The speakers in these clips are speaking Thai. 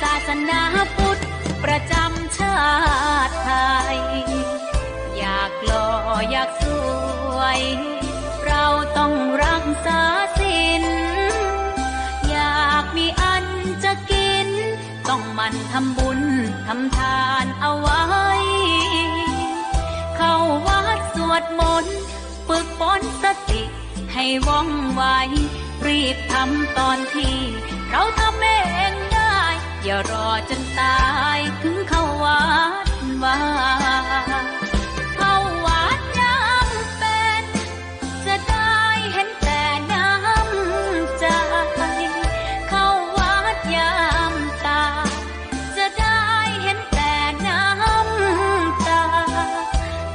ศาสนาพุทธประจำชาติไทยอยากหล่ออยากสวยเราต้องรักษาศีลอยากมีอันจะกินต้องหมั่นทำบุญทำทานเอาไว้เข้าวัดสวดมนต์ฝึกฝนสติให้ว่องไวรีบทำตอนที่เราทำเองได้อย่ารอจนตายถึงเข้าวัดว่าเข้าวัดยามเป็นจะได้เห็นแต่น้ำใจเข้าวัดยามตายจะได้เห็นแต่น้ำตา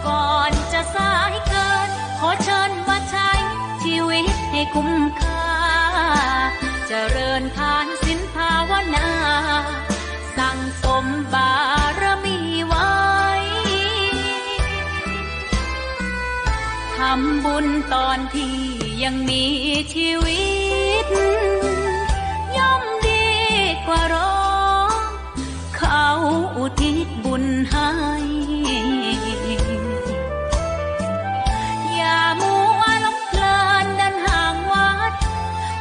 ก่อนจะสายเกินขอเชิญมาใช้ชีวิตให้คุ้มค่าเจริญทานศีลภาวนาสั่งสมบารมีไว้ทำบุญตอนที่ยังมีชีวิตย่อมดีกว่ารอเขาอุทิศบุญให้อย่ามัวหลงเพลินเดินห่างวัด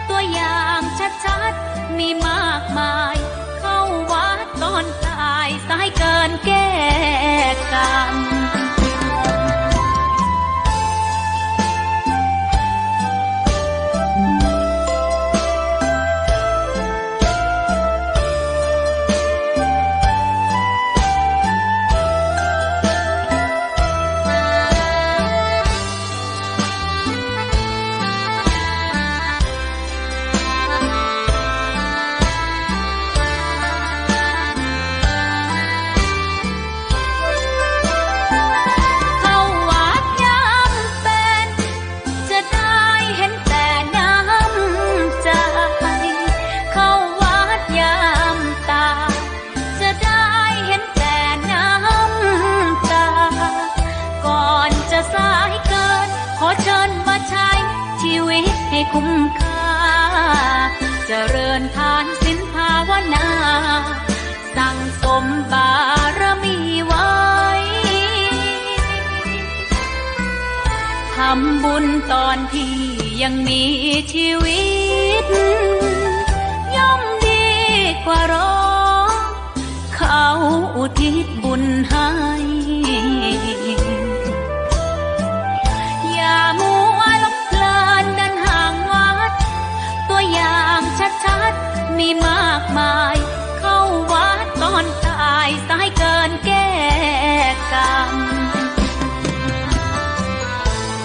ตัวอย่างชัดๆมีมากมายเข้าวัดตอนตายสายเกินแก้กรรมคุ้มค่าเจริญทานศีลภาวนาสั่งสมบารมีไว้ทำบุญตอนที่ยังมีชีวิตย่อมดีกว่ารอเขาอุทิศบุญให้อย่ามัวหลงเพลินเดินห่างวัดตัวอย่างชัดๆมีมากมายเข้าวัดตอนตายสายเกินแก้กรรม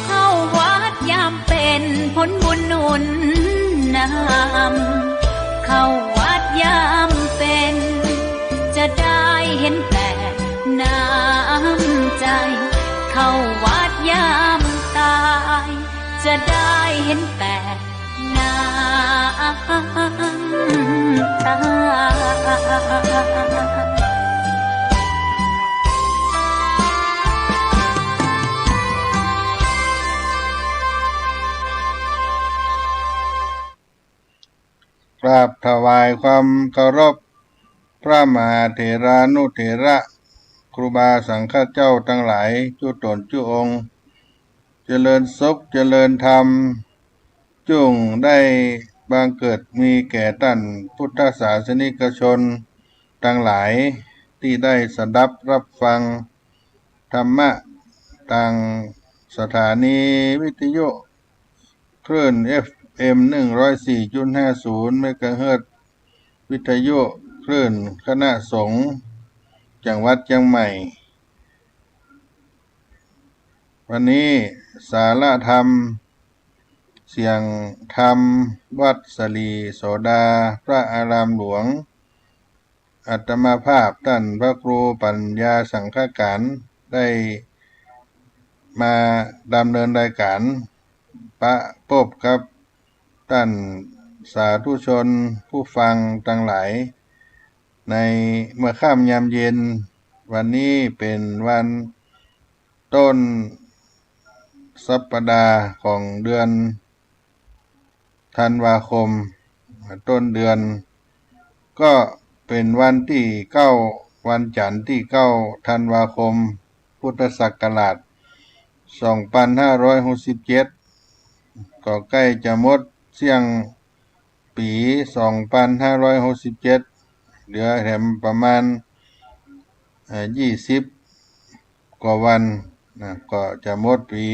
เข้าวัดยามเป็นผลบุญหนุนนำเข้าวัดยามเป็นจะได้เห็นแต่น้ำใจเข้าวัดยามตายจะได้เห็นแต่น้ำตากราบถวายความเคารพพระมหาเถรานุเถระครูบาสังฆเจ้าทั้งหลายจุตนจุองค์เจริญสุขเจริญธรรมจุงได้บังเกิดมีแก่ท่านพุทธศาสนิกชนทั้งหลายที่ได้สดับรับฟังธรรมะทางสถานีวิทยุคลื่น FM 104.50 เมกะเฮิรตซ์วิทยุคลื่นคณะสงฆ์จังหวัดเชียงใหม่วันนี้สาระธรรมเสียงธรรมวัดสลีโสดาพระอารามหลวงอาตมาภาพท่านพระครูปัญญาสังฆการได้มาดำเนินรายการประพบกับท่านสาธุชนผู้ฟังทั้งหลายในเมื่อค่ำยามเย็นวันนี้เป็นวันต้นสัปดาห์ของเดือนธันวาคมต้นเดือนก็ เป็นวันที่วันจันทร์ที่9 ธันวาคมพุทธศักราช2567ก็ใกล้จะหมดเสียงปี2567เหลือแถมประมาณ20กว่าวันนะก็จะหมดปี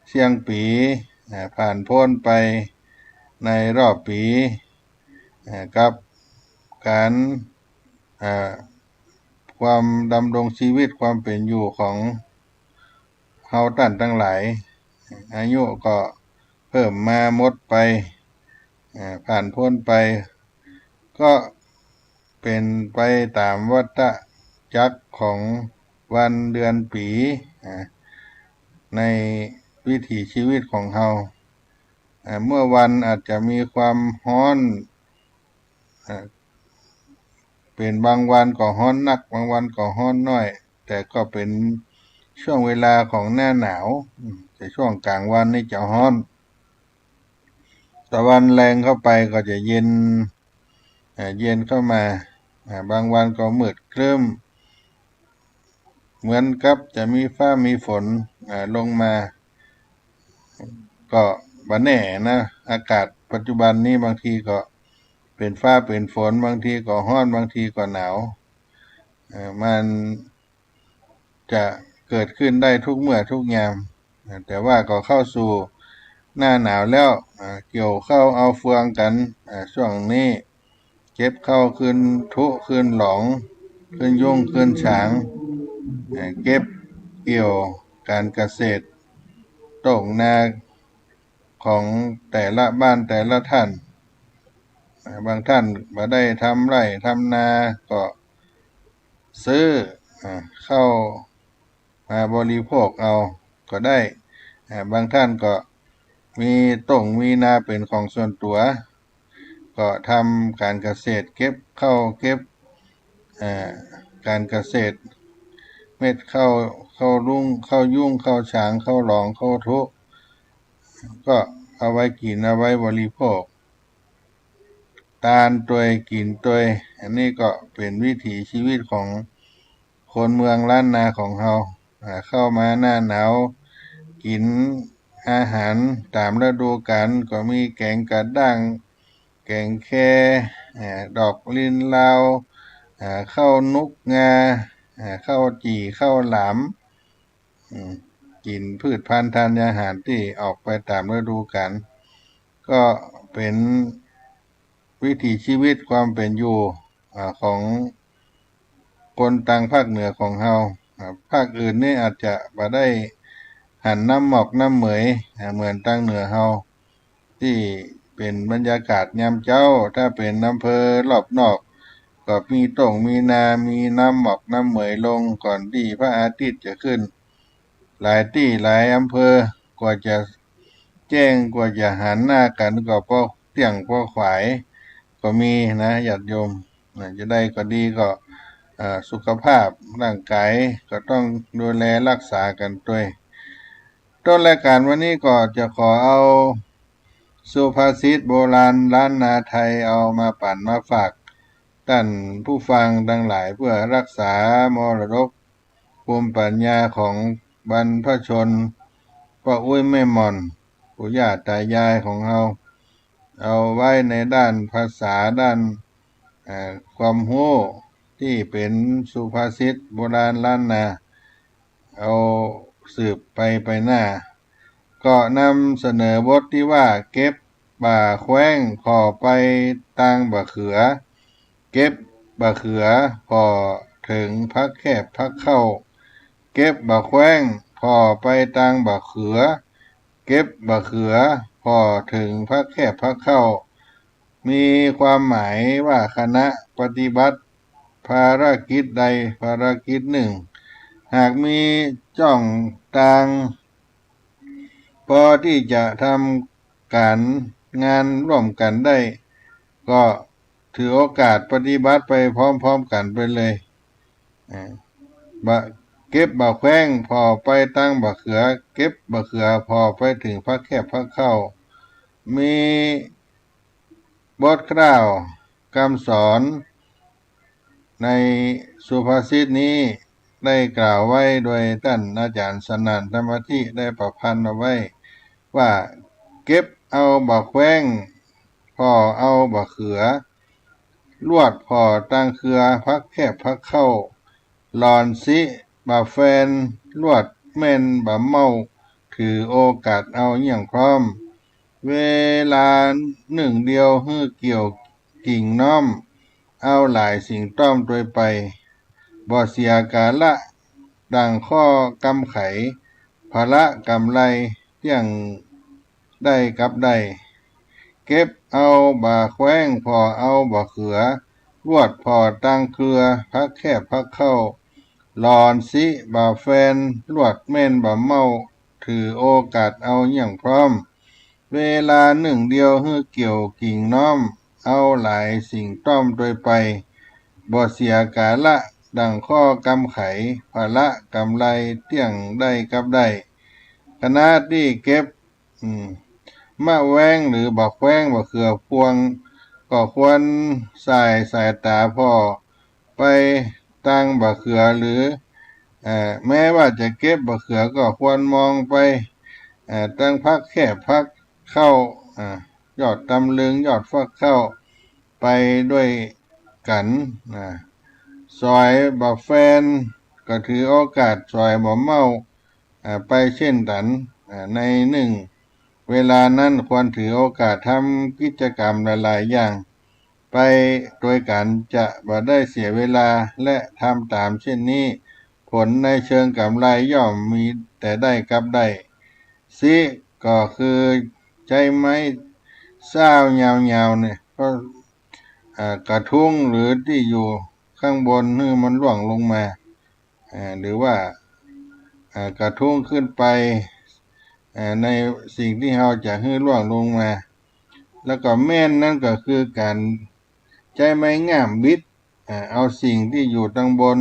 เสียงปีผ่านพ้นไปในรอบปีกับการความดำรงชีวิตความเป็นอยู่ของเฮาท่านทั้งหลายอายุก็เพิ่มมาหมดไปผ่านพ้นไปก็เป็นไปตามวัฏจักรของวันเดือนปีในวิถีชีวิตของเฮาเมื่อวันอาจจะมีความร้อนเป็นบางวันก็ร้อนนักบางวันก็ร้อนน้อยแต่ก็เป็นช่วงเวลาของหน้าหนาวแต่ช่วงกลางวันนี่จะร้อนตะวันแรงเข้าไปก็จะเย็นเข้ามาบางวันก็มืดครึ้มเหมือนกับจะมีฟ้ามีฝนลงมาก็บ่แน่นะอากาศปัจจุบันนี้บางทีก็เป็นฟ้าเป็นฝนบางทีก็ร้อนบางทีก็หนาวมันจะเกิดขึ้นได้ทุกเมื่อทุกยามแต่ว่าก็เข้าสู่หน้าหนาวแล้วเกี่ยวเข้าเอาเฟืองกันช่วงนี้เก็บเข้าขึ้นทุขึ้นหลองขึ้นยุ่งขึ้นฉางเก็บเกี่ยวการเกษตรตกนาของแต่ละบ้านแต่ละท่านบางท่านบ่ได้ทำไร่ทำนาก็ซื้อเข้ามาบริโภคเอาก็ได้บางท่านก็มีมีนาเป็นของส่วนตัวก็ทำการเกษตรเก็บเข้าเก็บการเกษตรเม็ดเข้ารุ่งเข้ายุ่งเข้าฉางเข้าหลองเข้าทุก็เอาไว้กินเอาไว้บริโภคตาลตัวยกินตัวยอันนี้ก็เป็นวิถีชีวิตของคนเมืองล้านนาของเราเข้ามาหน้าหนาวกินอาหารตามฤดูกาลก็มีแกงกระด้างแกงแคดอกลิ้นลาวข้าวนุกงาข้าวจี่ข้าวหลามกินพืชพันธุ์ธัญญาหารที่ออกไปตามฤดูกาลก็เป็นวิถีชีวิตความเป็นอยู่ของคนต่างภาคเหนือของเฮาภาคอื่นนี่อาจจะบ่ได้หันน้ำหมอกน้ำเหมยเหมือนต่างเหนือเฮาที่เป็นบรรยากาศยามเจ้าถ้าเป็นอำเภอรอบนอกก็มีมีนามีน้ำหมอกน้ำเหมยลงก่อนที่พระอาทิตย์จะขึ้นหลายที่หลายอำเภอกว่าจะแจ้งกว่าจะหันหน้ากันก็พอเที่ยงพอขวายก็มีนะญาติโยมจะได้ก็ดีก็สุขภาพร่างกายก็ต้องดูแลรักษากันด้วยต้นรายการวันนี้ก็จะขอเอาสุภาษิตโบราณล้านนาไทยเอามาปั่นมาฝากท่านผู้ฟังทั้งหลายเพื่อรักษามรดกภูมิปัญญาของบรรพชนพ่ออุ้ยแม่หม่อนปู่ย่าตายายของเราเอาไว้ในด้านภาษาด้านความรู้ที่เป็นสุภาษิตโบราณล้านนาเอาสืบไปหน้าก็นำเสนอบทที่ว่าเก็บบ่าแขว้งพอไปตางบ่าเขือเก็บบ่าเขือพอถึงพักแคบพักเข้าเก็บบ่าแขว้งพอไปตางบ่าเขือเก็บบ่าเขือพอถึงพักแคบพักเข้ามีความหมายว่าคณะปฏิบัติภารกิจใดภารกิจหนึ่งหากมีจ้องต่างพอที่จะทำการงานร่วมกันได้ก็ถือโอกาสปฏิบัติไปพร้อมๆกันไปเลยเก็บบ่าแขว้งพอไปตั้งบ่าเขือเก็บบ่าเขือพอไปถึงพักแคบพักเข้ามีบทกล่าวคำสอน ในสุภาษิตนี้ได้กล่าวไว้โดยท่านอาจารย์สนั่นธรรมธิได้ประพันธ์เอาไว้ว่าเก็บเอาบักแว้งพอเอาบักเขือลวดพอตั้งเครือพักแคบพักเข้าหลอนสิบาแฟนลวดแม่นบาเมาถือโอกาสเอาอย่างพร้อมเวลาหนึ่งเดียวฮื้อเกี่ยวกิ่งน้อมเอาหลายสิ่งต้อมโดยไปบ่เสียกาละดังข้อกำไขภาระกำไรเที่ยงได้กับได้เก็บเอาบาแขว้งพอเอาบาเขือลวดพอตั้งเครือพักแคบพักเข้าหลอนสิบาแฟนลวดแม่นบาเมาถือโอกาสเอาอย่างพร้อมเวลาหนึ่งเดียวฮื้อเกี่ยวกิ่งน้อมเอาหลายสิ่งต้อมโดยไปบ่เสียกาละดังข้อกำไขภาระกำไรเที่ยงได้กับได้ขณะที่เก็บมะแว้งหรือบักแว้งบักเขือพวงก็ควรสายตาพ่อไปตั้งบักเขือหรือแม้ว่าจะเก็บบักเขือก็ควรมองไปตั้งพักแคบพักเข้ายอดตำลึงยอดฟักเข้าไปด้วยกันซอยบักแฟนก็ถือโอกาสซอยบ่เมาไปเช่นกันในหนึ่งเวลานั้นควรถือโอกาสทำกิจกรรมหลายๆอย่างไปโดยกันจะบ่ได้เสียเวลาและทำตามเช่นนี้ผลในเชิงกำไรย่อมมีแต่ได้กับได้สิก็คือใช้ไม้เศร้ายาวๆเนี่ยก็กระทุ้งหรือที่อยู่ข้างบนนี่มันร่วงลงมาหรือว่ากระทุ้งขึ้นไปในสิ่งที่เราจะให้ร่วงลงมาแล้วก็แม่นนั่นก็คือการใช้ไม้ง่ามบิดเอาสิ่งที่อยู่ตั้งบน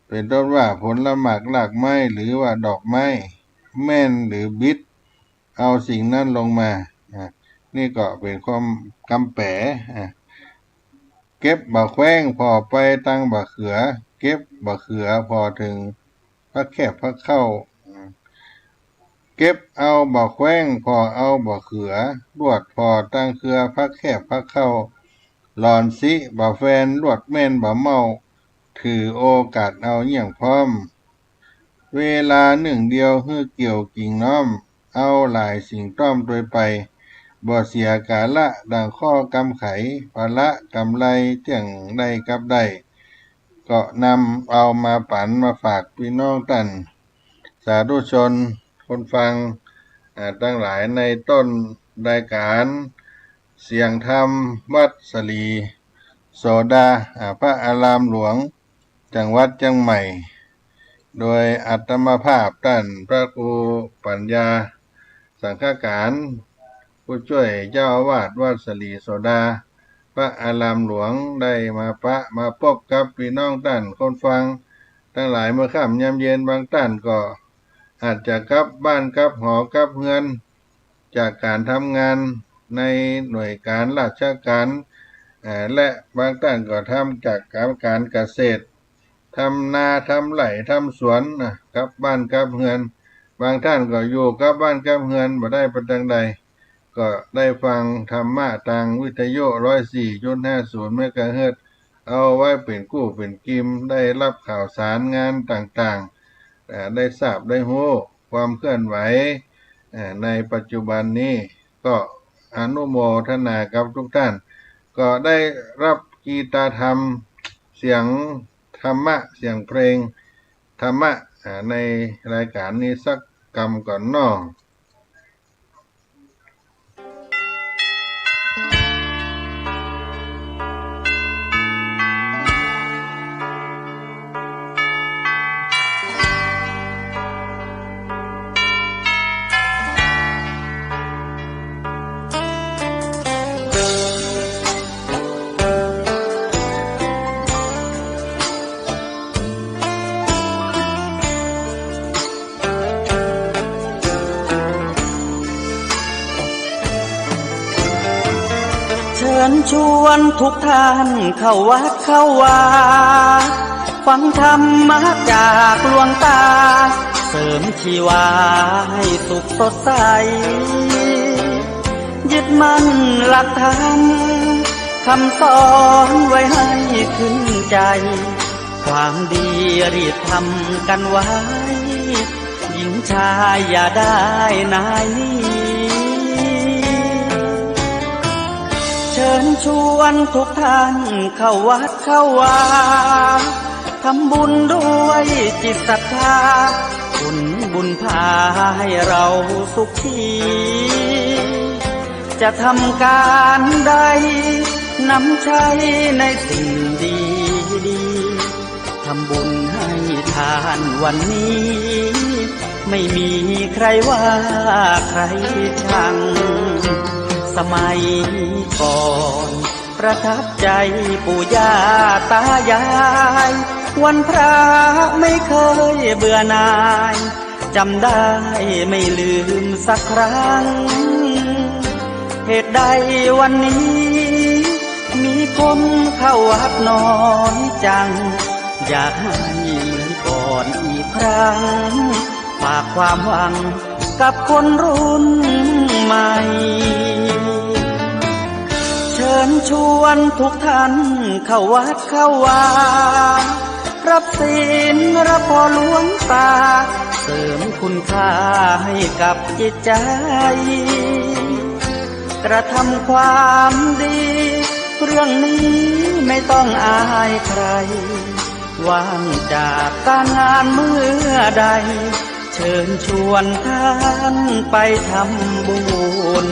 เป็นต้นว่าผลละหมากรากไม้หรือว่าดอกไม้แม่นหรือบิดเอาสิ่งนั้นลงมานี่ก็เป็นความกำแปเก็บบักแว้งพอไปตั้งบักเขือเก็บบักเขือพอถึงพักแคบพักเข้าเก็บเอาบักแว้งพอเอาบักเขือลวดพอตั้งเครือพักแคบพักเข้าหลอนสิบักแฟนลวดแม่นบ่เมาถือโอกาสเอาอย่างพร้อมเวลาหนึ่งเดียวฮื้อเกี่ยวกิ่งน้อมเอาหลายสิ่งต้อมโดยไปบ่เสียกาละดังข้อกำไขภาระกำไรเที่ยงได้กับได้ก็นำเอามาปันมาฝากพี่น้องท่านสาธุชนคนฟังตั้งหลายในต้นรายการเสียงธรรมวัดสลีโสดาพระอารามหลวงจังหวัดเชียงใหม่โดยอัตมาภาพท่านพระครูปัญญาสังฆการผู้ช่วยเจ้าอาวาสวัดสลีโสดาพระอารามหลวงได้มาพบกับพี่น้องท่านคนฟังทั้งหลายเมื่อค่ำยามเย็นบางท่านก็อาจจะกลับบ้านกลับหอกลับเรือนจากการทำงานในหน่วยการราชการและบางท่านก็ทำจากการเกษตรทำนาทำไร่ทำสวนกลับบ้านกลับเรือนบางท่านก็อยู่กลับบ้านกลับเรือนบ่ได้ประดังใดก็ได้ฟังธรรมะทางวิทยุ 104.50 เมกะเฮิรตซ์เอาไว้เป็นกู้เป็นกิมได้รับข่าวสารงานต่างๆได้ทราบได้รู้ความเคลื่อนไหวในปัจจุบันนี้ก็อนุโมทนากับทุกท่านก็ได้รับกีตาธรรมเสียงธรรมะเสียงเพลงธรรมะในรายการนี้สักกรรมก่อนน้อ เชิญชวนทุกท่านเข้าวัดเข้าวาฟังธรรมะจากหลวงตาเสริมชีวาให้สุขสดใสยึดมั่นหลักธรรมคำสอนไว้ให้ขึ้นใจความดีรีบทำกันไว้หญิงชายอย่าได้นายนี้เชิญชวนทุกท่านเข้าวัดเข้าวาทำบุญด้วยจิตศรัทธาบุญพาให้เราสุขีจะทำการใดนำใช้ในสิ่งดีดีทำบุญให้ทานวันนี้ไม่มีใครว่าใครชังสมัยก่อนประทับใจปู่ย่าตายายวันพระไม่เคยเบื่อหน่ายจำได้ไม่ลืมสักครั้งเหตุใดวันนี้มีคนเข้าวัดน้อยจังอยากให้เหมือนก่อนอีกครั้งฝากความหวังกับคนรุ่นใหม่เชิญชวนทุกท่านเข้าวัดเข้าวารับศีลรับพรหลวงตาเสริมคุณค่าให้กับจิตใจกระทำความดีเรื่องนี้ไม่ต้องอายใครว่างจากการงานเมื่อใดเชิญชวนท่านไปทำบุญ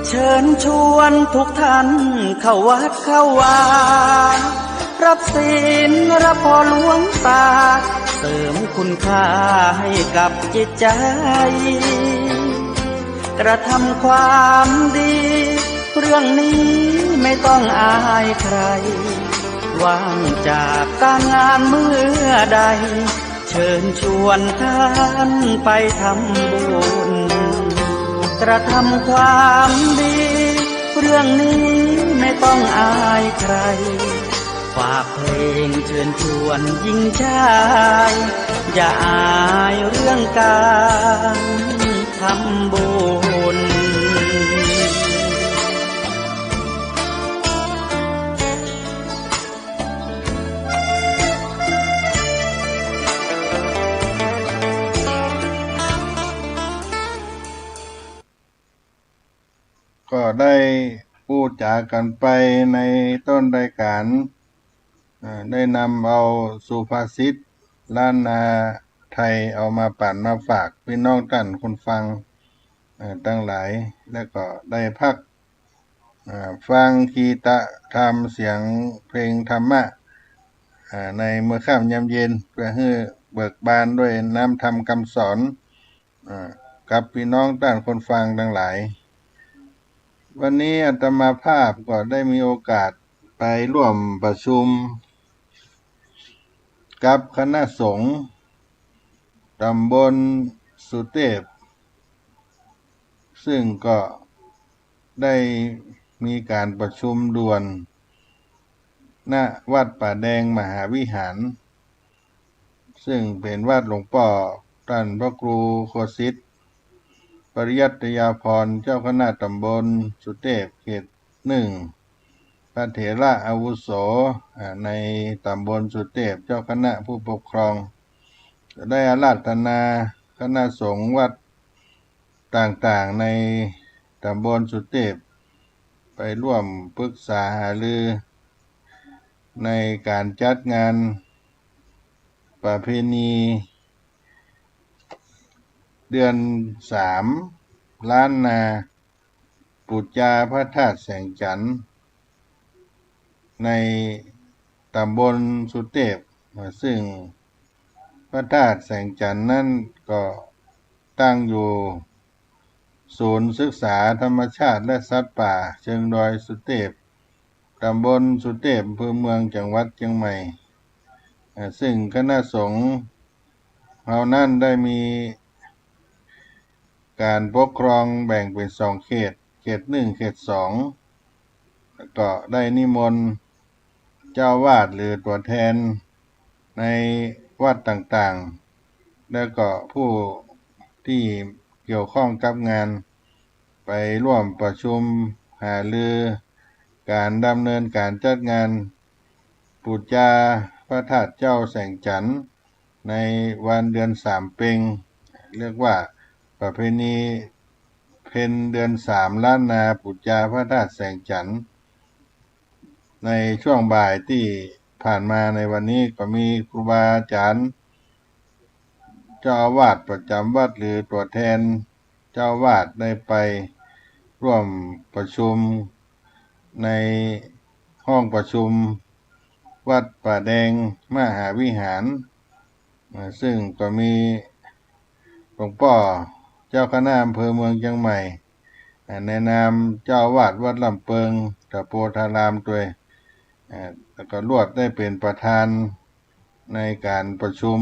เชิญชวนทุกท่านเข้าวัดเข้าวารับศีลรับพรหลวงตาเสริมคุณค่าให้กับจิตใจกระทำความดีเรื่องนี้ไม่ต้องอายใครว่างจากการงานเมื่อใดเชิญชวนท่านไปทำบุญกระทำความดีเรื่องนี้ไม่ต้องอายใครฝากเพลงเชิญชวนหญิงชายอย่าอายเรื่องการทำบุญก็ได้พูดจากันไปในต้นรายการได้นำเอาสุภาษิตล้านนาไทยเอามาปั่นมาฝากพี่น้องท่านคนฟังตั้งหลายแล้วก็ได้พักฟังคีตะธรรมเสียงเพลงธรรมะในเมื่อค่ำยามเย็นเพื่อให้เบิกบานด้วยน้ำธรรมคำสอนกับพี่น้องท่านคนฟังทั้งหลายวันนี้อาตมาภาพก็ได้มีโอกาสไปร่วมประชุมกับคณะสงฆ์ตำบลสุเทพซึ่งก็ได้มีการประชุมด่วนณวัดป่าแดงมหาวิหารซึ่งเป็นวัดหลวงพ่อท่านพระครูโคสิทธิ์ปริยัตยาภรณ์เจ้าคณะตำบลสุเทพเขต1พระเถระอาวุโสในตำบลสุเทพเจ้าคณะผู้ปกครองได้อาราธนาคณะสงฆ์วัดต่างๆในตำบลสุเทพไปร่วมปรึกษาหารือในการจัดงานประเพณีเดือน3ล้านนา ปูจาพระธาตุแสงจันทร์ในตำบลสุเทพซึ่งพระธาตุแสงจันทร์นั้นก็ตั้งอยู่ศูนย์ศึกษาธรรมชาติและสัตว์ป่าเชิงดอยสุเทพตำบลสุเทพอำเภอเมืองจังหวัดเชียงใหม่ซึ่งคณะสงฆ์เรานั้นได้มีการปกครองแบ่งเป็น2เขต1เขต2แล้วก็ได้นิมนต์เจ้าวาดหรือตัวแทนในวัดต่างๆแล้วก็ผู้ที่เกี่ยวข้องกับงานไปร่วมประชุมหารือการดำเนินการจัดงานปูจาพระธาตุเจ้าแสงจันทร์ในวันเดือน3เพ็ญเรียกว่าประเพณีเพ็ญเดือน3ล้านนาปูจาพระธาตุแสงจันทร์ในช่วงบ่ายที่ผ่านมาในวันนี้ก็มีครูบาอาจารย์เจ้าอาวาสประจำวัดหรือตัวแทนเจ้าอาวาสได้ไปร่วมประชุมในห้องประชุมวัดป่าแดงมหาวิหารซึ่งก็มีหลวงพ่อเจ้าคณะอำเภอเมืองเชียงใหม่ในนามเจ้าอาวาสวัดลำเปิงตะโพธารามด้วยแล้วก็ลวดได้เป็นประธานในการประชุม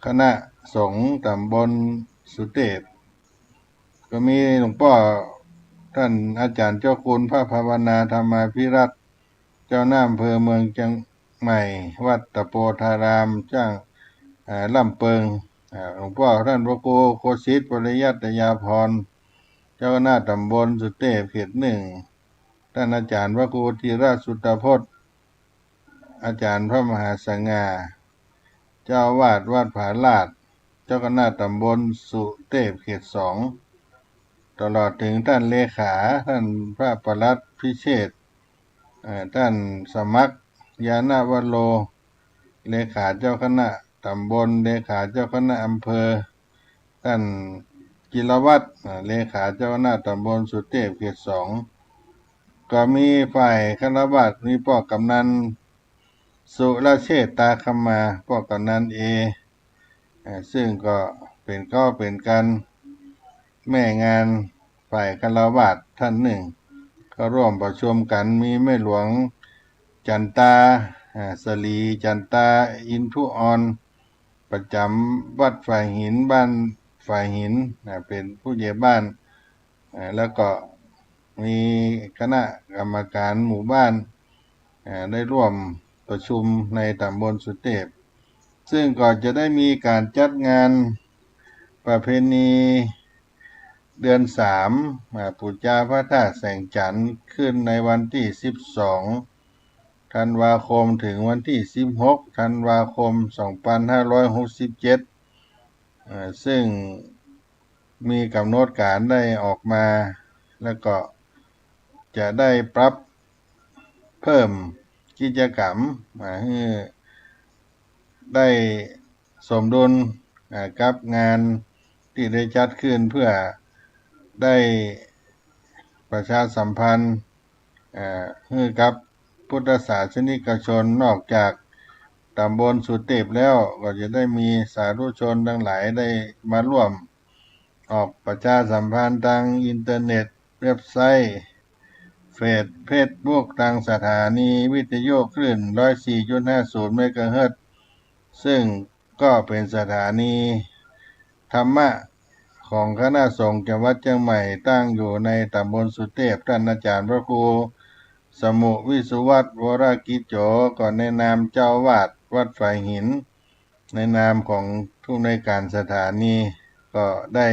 คณะสงฆ์ตำบลสุเทพก็มีหลวงพ่อท่านอาจารย์เจ้าคุณพระภาวนาธรรมาภิรัตน์เจ้าหน้าอำเภอเมืองเชียงใหม่วัดตะโพธารามจ้างลำเปิงหลวงพ่อท่านพระครูโคสิทธิ์ปริยัตยาภรณ์เจ้าหน้าตำบลสุเทพเขต1ท่านอาจารย์พระครูธีรสุตพจน์อาจารย์พระมหาสง่าเจ้าวาดวัดผาลาดเจ้าคณะตำบลสุเทพเขต2ตลอดถึงท่านเลขาท่านพระปลัดพิเชษฐ์ท่านสมัครยานวโรเลขาเจ้าคณะตำบลเลขาเจ้าคณะอำเภอท่านจิรวัตรเลขาเจ้าคณะตำบลสุเทพเขต2ก็มีฝ่ายคณะวัดมีพ่อกำนันสุรเชษฐ์ตาคำมาพ่อกำนันซึ่งก็เป็นการแม่งานฝ่ายคณะวัดท่านหนึ่งก็ร่วมประชุมกันมีแม่หลวงจันตาสลีจันตาอินทุออนประจำวัดฝ่ายหินบ้านฝ่ายหินเป็นผู้ใหญ่บ้านแล้วก็มีคณะกรรมการหมู่บ้านได้ร่วมประชุมในตำบลสุเทพซึ่งก็จะได้มีการจัดงานประเพณีเดือน3ปูจาพระธาตุแสงจันทร์ขึ้นในวันที่12ธันวาคมถึงวันที่16ธันวาคม2567ซึ่งมีกำหนดการได้ออกมาแล้วก็จะได้ปรับเพิ่มกิจกรรมให้ได้สมดุลกับงานที่ได้จัดขึ้นเพื่อได้ประชาสัมพันธ์ให้กับพุทธศาสนิกชนนอกจากตำบลสุเทพแล้วก็จะได้มีสาธุชนทั้งหลายได้มาร่วมออกประชาสัมพันธ์ทางอินเทอร์เน็ตเว็บไซต์เฟซบุ๊กทางสถานีวิทยุคลื่น 104.50 เมกะเฮิรตซ์ซึ่งก็เป็นสถานีธรรมะของคณะสงฆ์จังหวัดเชียงใหม่ตั้งอยู่ในตำบลสุเทพท่านอาจารย์พระครูสมุวิสุวัตรวรกิจโจก่อนในนามเจ้าวาดวัดฝ่ายหินในนามของผู้อำนวยการสถานีก็ได้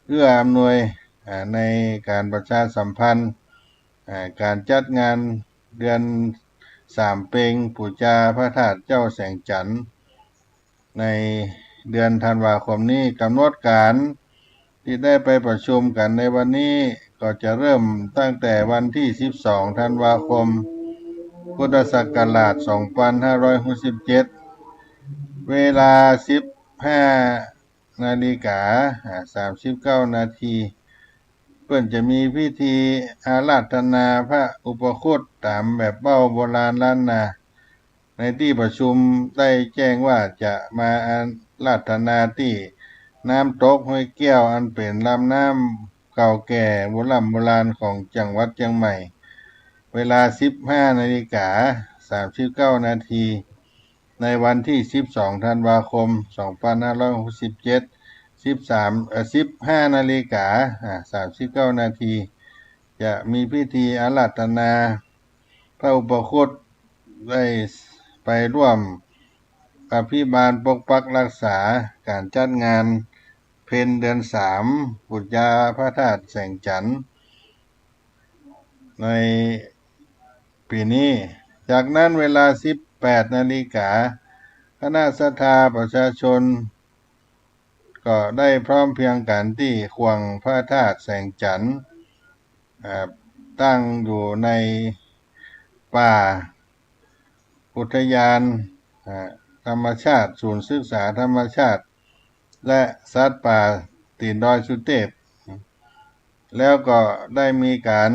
เอื้ออำนวยในการประชาสัมพันธ์การจัดงานเดือน3เพ็ญปูจาพระธาตุเจ้าแสงจันทร์ในเดือนธันวาคมนี้กำหนดการที่ได้ไปประชุมกันในวันนี้ก็จะเริ่มตั้งแต่วันที่12ธันวาคมพุทธศักราช2567เวลา 15:39 นาที เพื่อนจะมีพิธีอาราธนาพระอุปคุตตามแบบเบ้าโบราณล้านนาในที่ประชุมได้แจ้งว่าจะมาอาราธนาที่น้ำตกห้วยแก้วอันเป็นลำน้ำเก่าแก่โบราณของจังหวัดเชียงใหม่เวลา 15:39 นาทีในวันที่ 12 ธันวาคม 2567 15:39 นาทีจะมีพิธีอาราธนาพระอุปคุตได้ไปร่วมอภิบาลปกปักรักษาการจัดงานเพ็ญเดือน3ปุจญาพระธาตุแสงจันทร์ในปีนี้จากนั้นเวลา 18 นาฬิกาคณะศรัทธาประชาชนก็ได้พร้อมเพรียงกันที่ขวงพระธาตุแสงจันทร์ตั้งอยู่ในป่าอุทยานธรรมชาติศูนย์ศึกษาธรรมชาติและสัตว์ป่าตีนดอยสุเทพแล้วก็ได้มีการ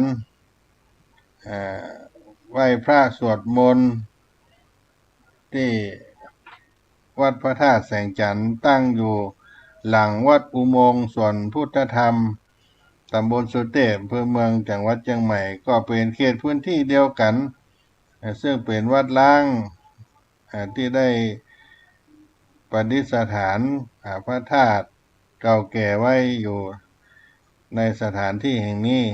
ไหว้พระสวดมนต์ที่วัดพระธาตุแสงจันทร์ตั้งอยู่หลังวัดอุโมงค์สวนพุทธธรรมตำบลสุเทพอำเภอเมืองจังหวัดเชียงใหม่ก็เป็นเขตพื้นที่เดียวกันซึ่งเป็นวัดล้างที่ได้ประดิษฐานพระธาตุเก่าแก่ไว้อยู่ในสถานที่แห่งนี้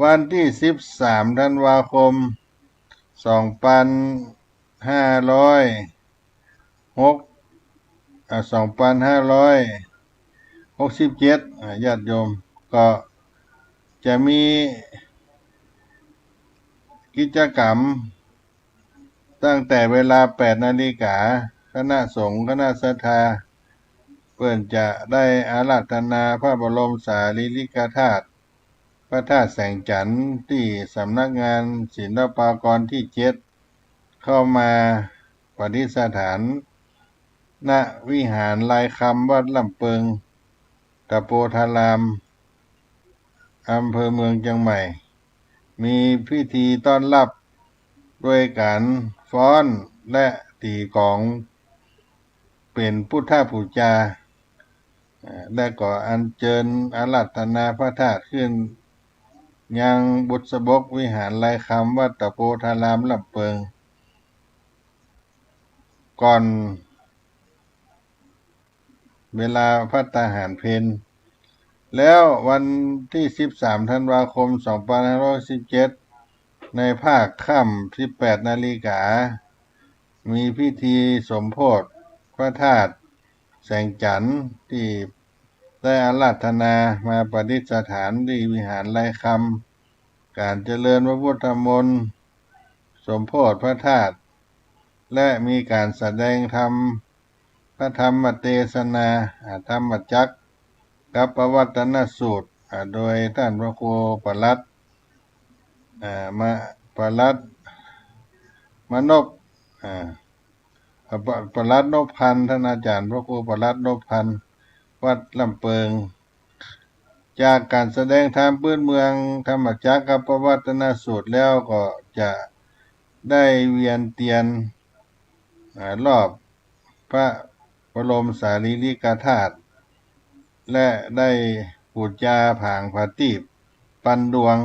วันที่ 13 ธันวาคม 2567 ญาติโยมก็จะมีกิจกรรมตั้งแต่เวลา 8 นาฬิกาคณะสงฆ์คณะศรัทธาเพื่อนจะได้อาราธนาพระบรมสารีริกธาตุพระธาตุแสงจันทร์ที่สำนักงานศิลปากรที่ 7เข้ามาประดิษฐานณวิหารลายคำวัดลำเปิงตะโพธารามอำเภอเมืองเชียงใหม่มีพิธีต้อนรับด้วยการฟ้อนและตีกลองเป็นพุทธบูชาและก็อัญเชิญอาราธนาพระธาตุขึ้นยังบุษบกวิหารลายคำวัดตะโพธารามลำเปิงก่อนเวลาภัตตาหารเพลแล้ววันที่ 13 ธันวาคม 2517 ในภาคค่ำ 18 นาฬิกามีพิธีสมโภชพระธาตุแสงจันทร์ที่ได้อาราธนามาประดิษฐานที่วิหารลายคำการเจริญพระพุทธมนต์สมโภชพระธาตุและมีการแสดงธรรมพระธรรมเทศนาธรรมจักรกับปวัตตนสูตรโดยท่านพระครูปลัดปลัดมนพปลัดนพพันธ์ท่านอาจารย์พระครูปลัดนพพันธ์วัดลำเปิงจากการแสดงธรรมพื้นเมืองธรรมจักรกับปวัตตนสูตรแล้วก็จะได้เวียนเทียนรอบพระบรมสารีริกธาตุและได้บูชาผางผาตีบปันดวง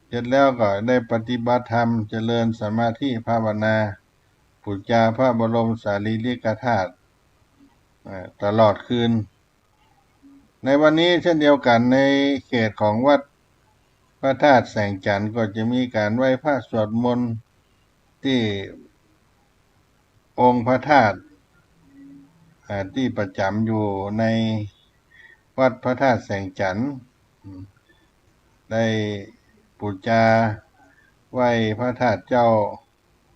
เสร็จแล้วก็ได้ปฏิบัติธรรมเจริญสมาธิภาวนาบูชาพระบรมสารีริกธาตุตลอดคืนในวันนี้เช่นเดียวกันในเขตของวัดพระธาตุแสงจันทร์ก็จะมีการไหว้พระสวดมนต์ที่องค์พระธาตุที่ประจำอยู่ในวัดพระธาตุแสงจันทร์ได้บูชาไหว้พระธาตุเจ้า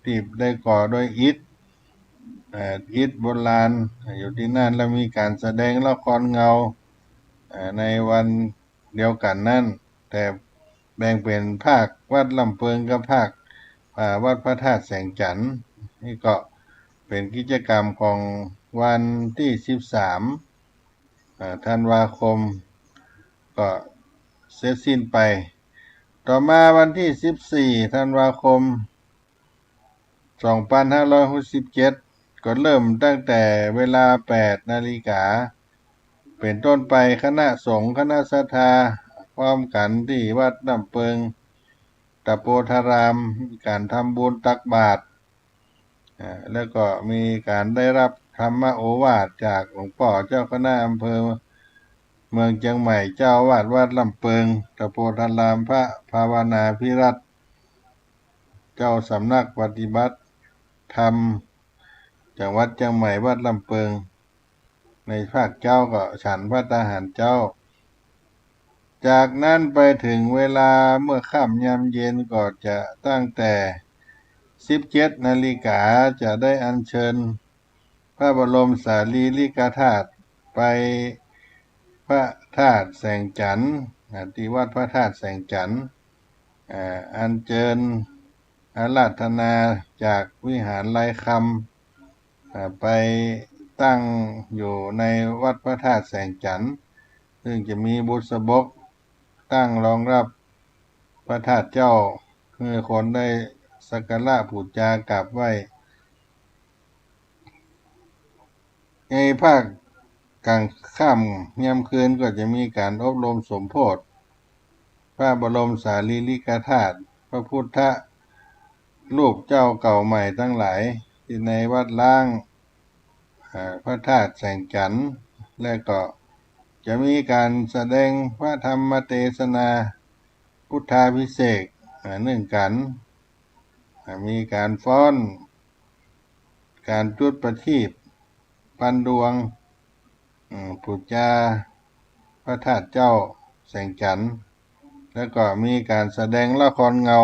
ที่ได้ก่อด้วยอิฐโบราณอยู่ที่นั่นแล้วมีการแสดงละครเงาในวันเดียวกันนั่นแต่แบ่งเป็นภาควัดลำเพิงกับภาควัดพระธาตุแสงจันทร์นี่ก็เป็นกิจกรรมของวันที่ 13 ธันวาคมก็ เสร็จสิ้นไปต่อมาวันที่14ธันวาคม2567ก็เริ่มตั้งแต่เวลา 8 นาฬิกาเป็นต้นไปคณะสงฆ์คณะศรัทธาพร้อมกันที่วัดน้ำเปิงตะโพธารามมีการทำบุญตักบาตรแล้วก็มีการได้รับธรรมโอวาทจากหลวงพ่อเจ้าคณะอำเภอเมืองเชียงใหม่เจ้าวาดวัดลำเปิงตะโพธารามพระภาวนาภิรัตน์เจ้าสำนักปฏิบัติธรรมจังหวัดเชียงใหม่วัดลำเปิงในภาคเจ้าก็ฉันพระทหารเจ้าจากนั้นไปถึงเวลาเมื่อค่ำยามเย็นก็จะตั้งแต่17 นาฬิกาจะได้อัญเชิญพระบรมสารีริกธาตุไปพระธาตุแสงจันทร์ที่วัดพระธาตุแสงจันทร์อัญเชิญอาราธนาจากวิหารไร่คำไปตั้งอยู่ในวัดพระธาตุแสงจันทร์ซึ่งจะมีบุษบกตั้งรองรับพระธาตุเจ้าเพื่อคนได้สักการะบูชากราบไหว้ในภาคกลางค่ำยามคืนก็จะมีการอบรมสมโภชพระบรมสารีริกธาตุพระพุทธรูปเจ้าเก่าใหม่ทั้งหลายที่ในวัดล้างพระธาตุแสงจันทร์และก็จะมีการแสดงพระธรรมเทศนาพุทธาภิเษกเนื่องกันมีการฟ้อนการจุดประทีปปันดวงปูชาพระธาตุเจ้าแสงจันทร์แล้วก็มีการแสดงละครเงา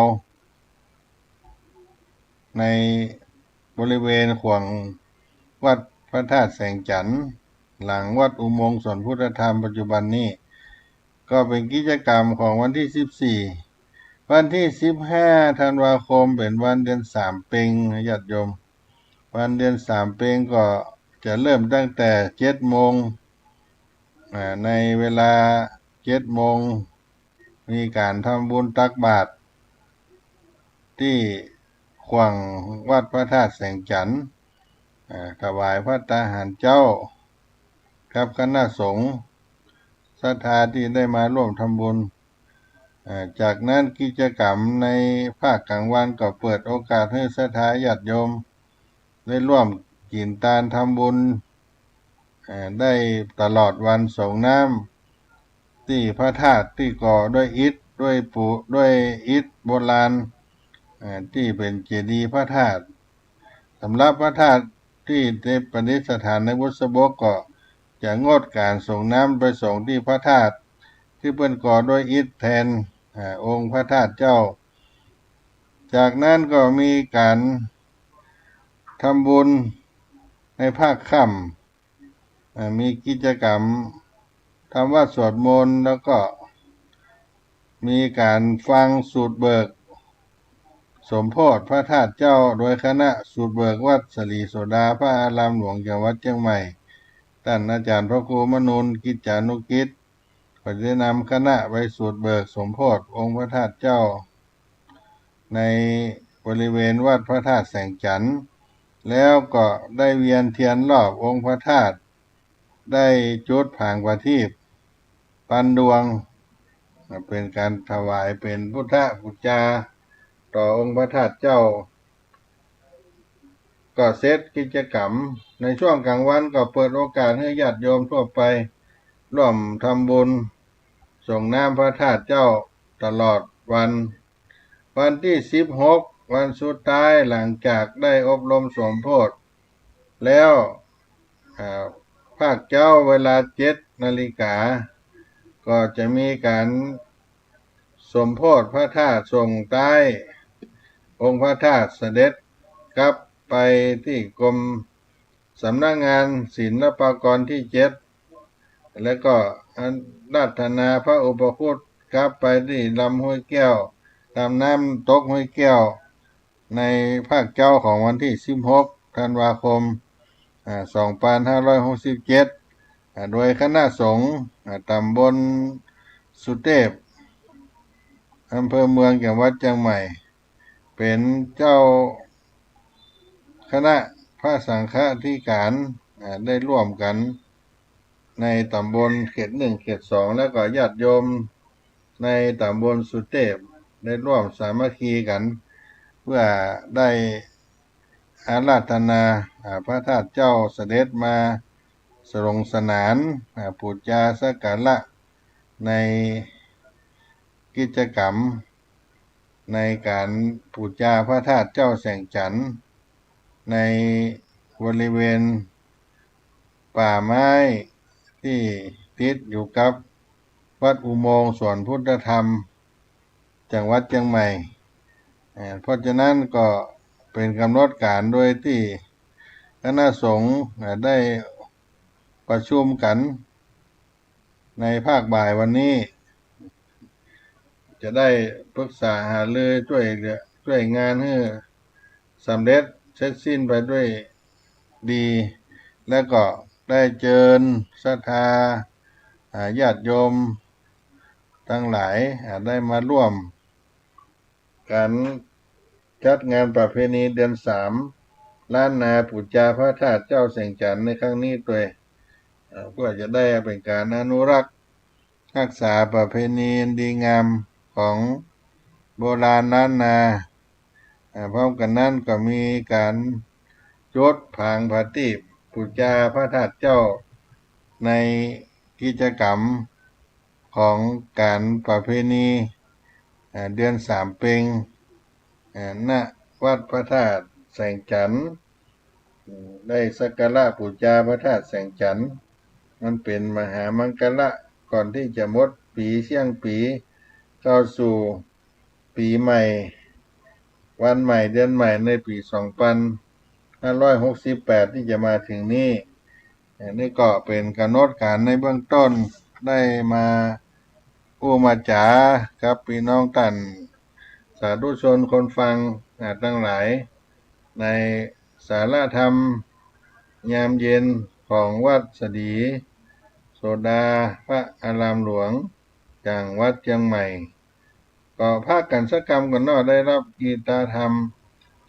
ในบริเวณขวงวัดพระธาตุแสงจันทร์หลังวัดอุโมงค์สวนพุทธธรรมปัจจุบันนี้ก็เป็นกิจกรรมของวันที่14วันที่15ธันวาคมเป็นวันเดือน3เป็งญาติโยมวันเดือน3เป็งก็จะเริ่มตั้งแต่7 โมงในเวลา7 โมงมีการทำบุญตักบาตรที่ขวงวัดพระธาตุแสงจันทร์ถวายพระทหารเจ้ากับคณะสงฆ์ศรัทธาที่ได้มาร่วมทำบุญจากนั้นกิจกรรมในภาคกลางวันก็เปิดโอกาสให้ศรัทธาญาติโยมได้ร่วมกินทานทำบุญได้ตลอดวันส่งน้ำที่พระธาตุที่ก่อด้วยอิฐด้วยอิฐโบราณที่เป็นเจดีย์พระธาตุสำหรับพระธาตุที่ได้ประดิษฐานในบุษบกก็จะงดการส่งน้ำไปส่งที่พระธาตุที่เป็นก่อด้วยอิฐแทนองค์พระธาตุเจ้าจากนั้นก็มีการทำบุญในภาคค่ำมีกิจกรรมทำวัดสวดมนต์แล้วก็มีการฟังสูตรเบิกสมโภชพระธาตุเจ้าโดยคณะสูตรเบิกวัดสลีโสดาพระอารามหลวงจังหวัดเชียงใหม่ท่านอาจารย์พระครูมนูนกิจจานุกิจก็ได้นำคณะไปสูตรเบิกสมโภชองค์พระธาตุเจ้าในบริเวณวัดพระธาตุแสงจันทร์แล้วก็ได้เวียนเทียนรอบองค์พระธาตุได้จุดผางประทีปปันดวงเป็นการถวายเป็นพุทธบูชาต่อองค์พระธาตุเจ้าก็เสร็จกิจกรรมในช่วงกลางวันก็เปิดโอกาสให้ญาติโยมทั่วไปร่วมทำบุญส่งน้ำพระธาตุเจ้าตลอดวันที่16วันสุดท้ายหลังจากได้อบรมสมโภชแล้วภาคเจ้าเวลา7 นาฬิกาก็จะมีการสมโภชพระธาตุส่งใต้องค์พระธาตุเสด็จกลับไปที่กรมสำนักงานศิลปากรที่7แล้วก็ราธนาพระอุปคุตกลับไปที่ลำห้วยแก้วลำน้ำตกห้วยแก้วในภาคเจ้าของวันที่16 ธันวาคม2567โดยคณะสงฆ์ตำบลสุเทพ อำเภอเมืองจังหวัดเชียงใหม่เป็นเจ้าคณะพระสังฆาธิการได้ร่วมกันในตำบลเขต1เขต2แล้วก็ญาติโยมในตำบลสุเทพได้ร่วมสามัคคีกันเพื่อได้อาราธนาพระธาตุเจ้าเสด็จมาสรงสนานปูชาสักการะในกิจกรรมในการปูชาพระธาตุเจ้าแสงจันทร์ในบริเวณป่าไม้ที่ติดอยู่กับวัดอุโมงค์สวนพุทธธรรมจังหวัดเชียงใหม่เพราะฉะนั้นก็เป็นกำหนดการโดยที่คณะสงฆ์ได้ประชุมกันในภาคบ่ายวันนี้จะได้ปรึกษาหารือช่วยงานให้สำเร็จเสร็จสิ้นไปด้วยดีแล้วก็ได้เชิญศรัทธาญาติโยมทั้งหลายได้มาร่วมการจัดงานประเพณีเดือน3ล้านนาปูชาพระธาตุเจ้าแสงจันทร์ในครั้งนี้ด้วยเพื่อจะได้เป็นการอนุรักษ์รักษาประเพณีดีงามของโบราณล้านนาพร้อมกันนั้นก็มีการจดผางผาตีปปูชาพระธาตุเจ้าในกิจกรรมของการประเพณีเดือน3เป็งณวัดพระธาตุแสงจันทร์ได้สักการะบูชาพระธาตุแสงจันทร์มันเป็นมหามังคละก่อนที่จะหมดปีเสี่ยงปีเข้าสู่ปีใหม่วันใหม่เดือนใหม่ในปี2568ที่จะมาถึงนี้นี่ก็เป็นกำหนดการในเบื้องต้นได้มาผู้มาจ๋ากับพี่น้องท่านสาธุชนคนฟังทั้งหลายในศาลาธรรมยามเย็นของวัดสดีโสดาพระอารามหลวงจังหวัดเชียงใหม่ก็ภาคกันสักกรรมกันนอได้รับกีตาธรรม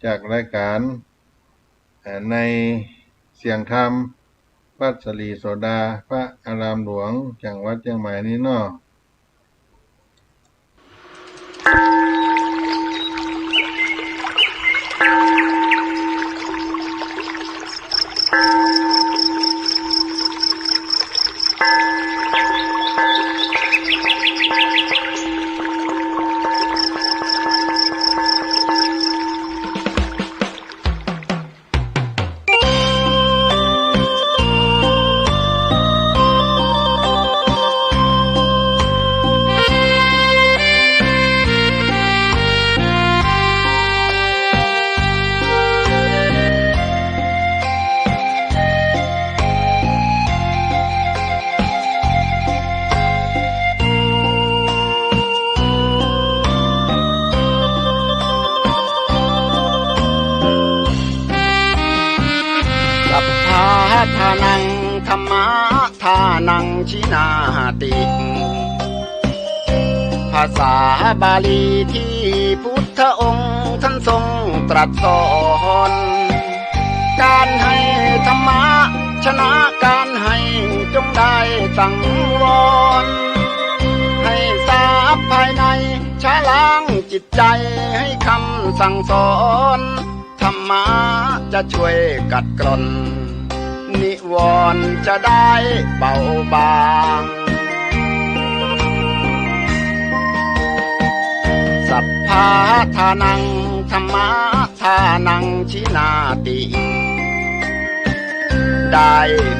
จากรายการในเสียงธรรมวัดสลีโสดาพระอารามหลวงจังหวัดเชียงใหม่นี้เนาะทานังธรรมะทานังชินาติภาษาบาลีที่พุทธองค์ท่านทรงตรัสสอนการให้ธรรมะชนะการให้จงได้สังวรให้ทราบภายในชะล้างจิตใจให้คำสั่งสอนธรรมะจะช่วยกัดกร่อนนิวรณ์จะได้เบาบางสัพพะทานังธรรมะทานังชินาติได้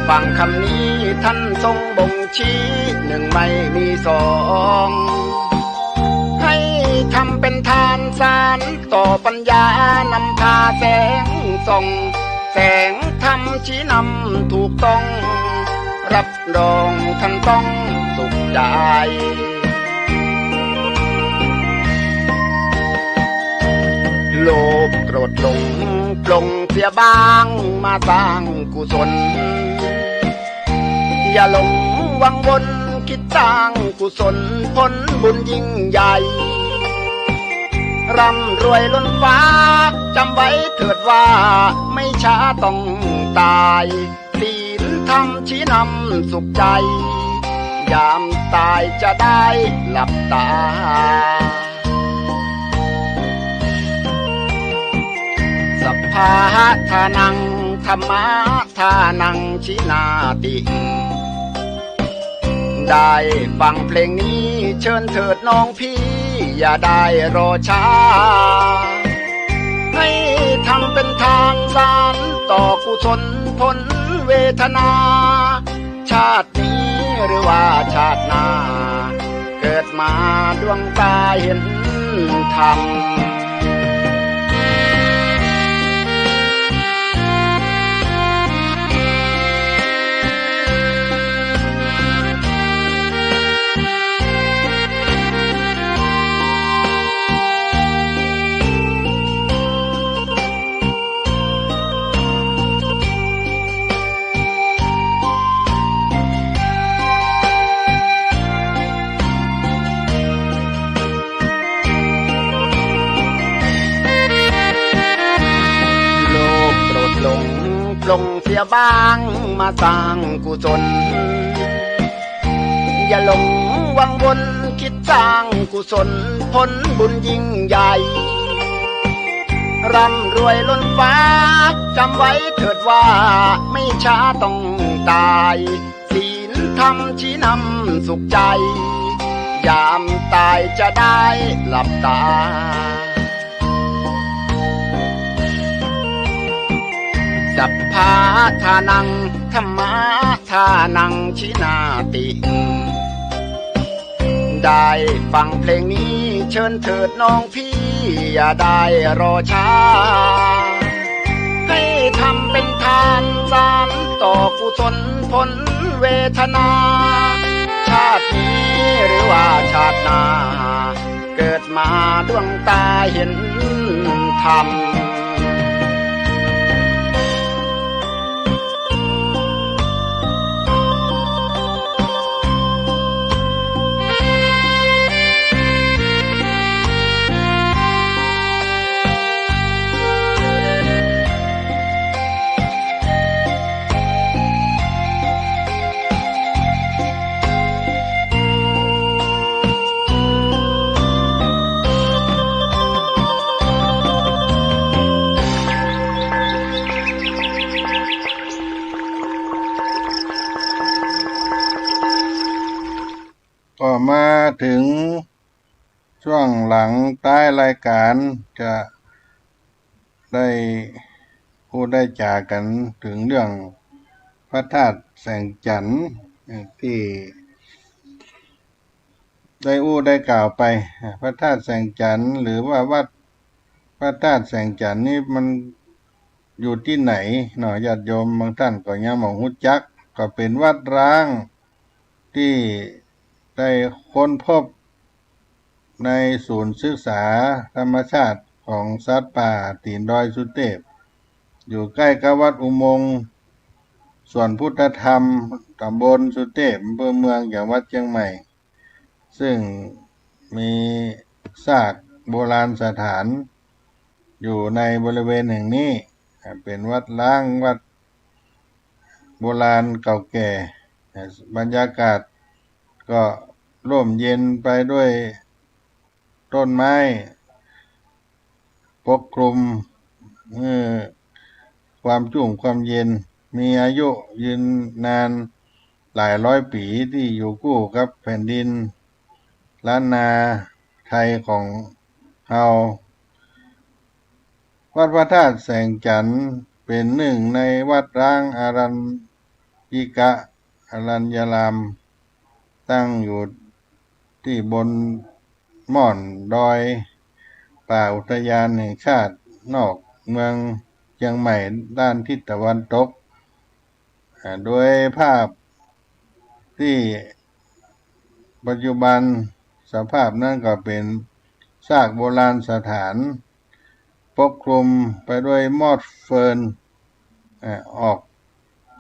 ฟังคำนี้ท่านทรงบ่งชี้หนึ่งไม่มีสองให้ทำเป็นทานสารต่อปัญญานำพาแสงส่องแสงธรรมชี้นำถูกต้องรับรองท่านต้องสุขใจโลภโกรธหลงปลงเสียบ้างมาสร้างกุศลอย่าหลงวังวนคิดสร้างกุศลผลบุญยิ่งใหญ่ ร่ำรวยล้นฟ้าจำไว้เถิดว่าไม่ช้าต้องตายศีลธรรมชี้นำสุขใจยามตายจะได้หลับตาสัพพะทานังธรรมะทานังชินาติได้ฟังเพลงนี้เชิญเถิดน้องพี่อย่าได้รอช้าให้ทำเป็นทานสารต่อกุศลผลเวทนาชาตินี้หรือว่าชาติหน้าเกิดมาดวงตาเห็นธรรมลงเสียบ้างมาสร้างกุศลอย่าหลงวังวนคิดสร้างกุศลผลบุญยิ่งใหญ่ร่ำรวยล้นฟ้าจำไว้เถิดว่าไม่ช้าต้องตายศีลธรรมชี้นำสุขใจยามตายจะได้หลับตาสัพพะทานังธรรมะทานังชินาติได้ฟังเพลงนี้เชิญเถิดน้องพี่อย่าได้รอช้าให้ทำเป็นทานสารต่อกุศลผลเวทนาชาตินี้หรือว่าชาติหน้าเกิดมาดวงตาเห็นธรรมก็มาถึงช่วงหลังท้ายรายการจะได้พูดได้จากันถึงเรื่องพระธาตุแสงจันทร์ที่ได้ได้กล่าวไปพระธาตุแสงจันทร์หรือว่าวัดพระธาตุแสงจันทร์นี่มันอยู่ที่ไหนเนาะญาติโยมบางท่านก็ยังบ่ฮู้จักก็เป็นวัดร้างที่ได้ค้นพบในศูนย์ศึกษาธรรมชาติของสัตว์ป่าตีนดอยสุเทพอยู่ใกล้กับวัดอุโมงค์สวนพุทธธรรมตำบลสุเทพอำเภอเมืองจังหวัดเชียงใหม่ซึ่งมีซากโบราณสถานอยู่ในบริเวณแห่งนี้เป็นวัดล้างวัดโบราณเก่าแก่บรรยากาศก็ร่มเย็นไปด้วยต้นไม้ปกคลุมความชุ่มความเย็นมีอายุยืนนานหลายร้อยปีที่อยู่คู่กับแผ่นดินล้านนาไทยของเฮาวัดพระธาตุแสงจันทร์เป็นหนึ่งในวัดร้างอารัญญิกะอรัญญารามตั้งอยู่ที่บนม่อนดอยป่าอุทยานแห่งชาตินอกเมืองเชียงใหม่ด้านทิศตะวันตกโดยภาพที่ปัจจุบันสภาพนั้นก็เป็นซากโบราณสถานปกคลุมไปด้วยมอดเฟิร์นออก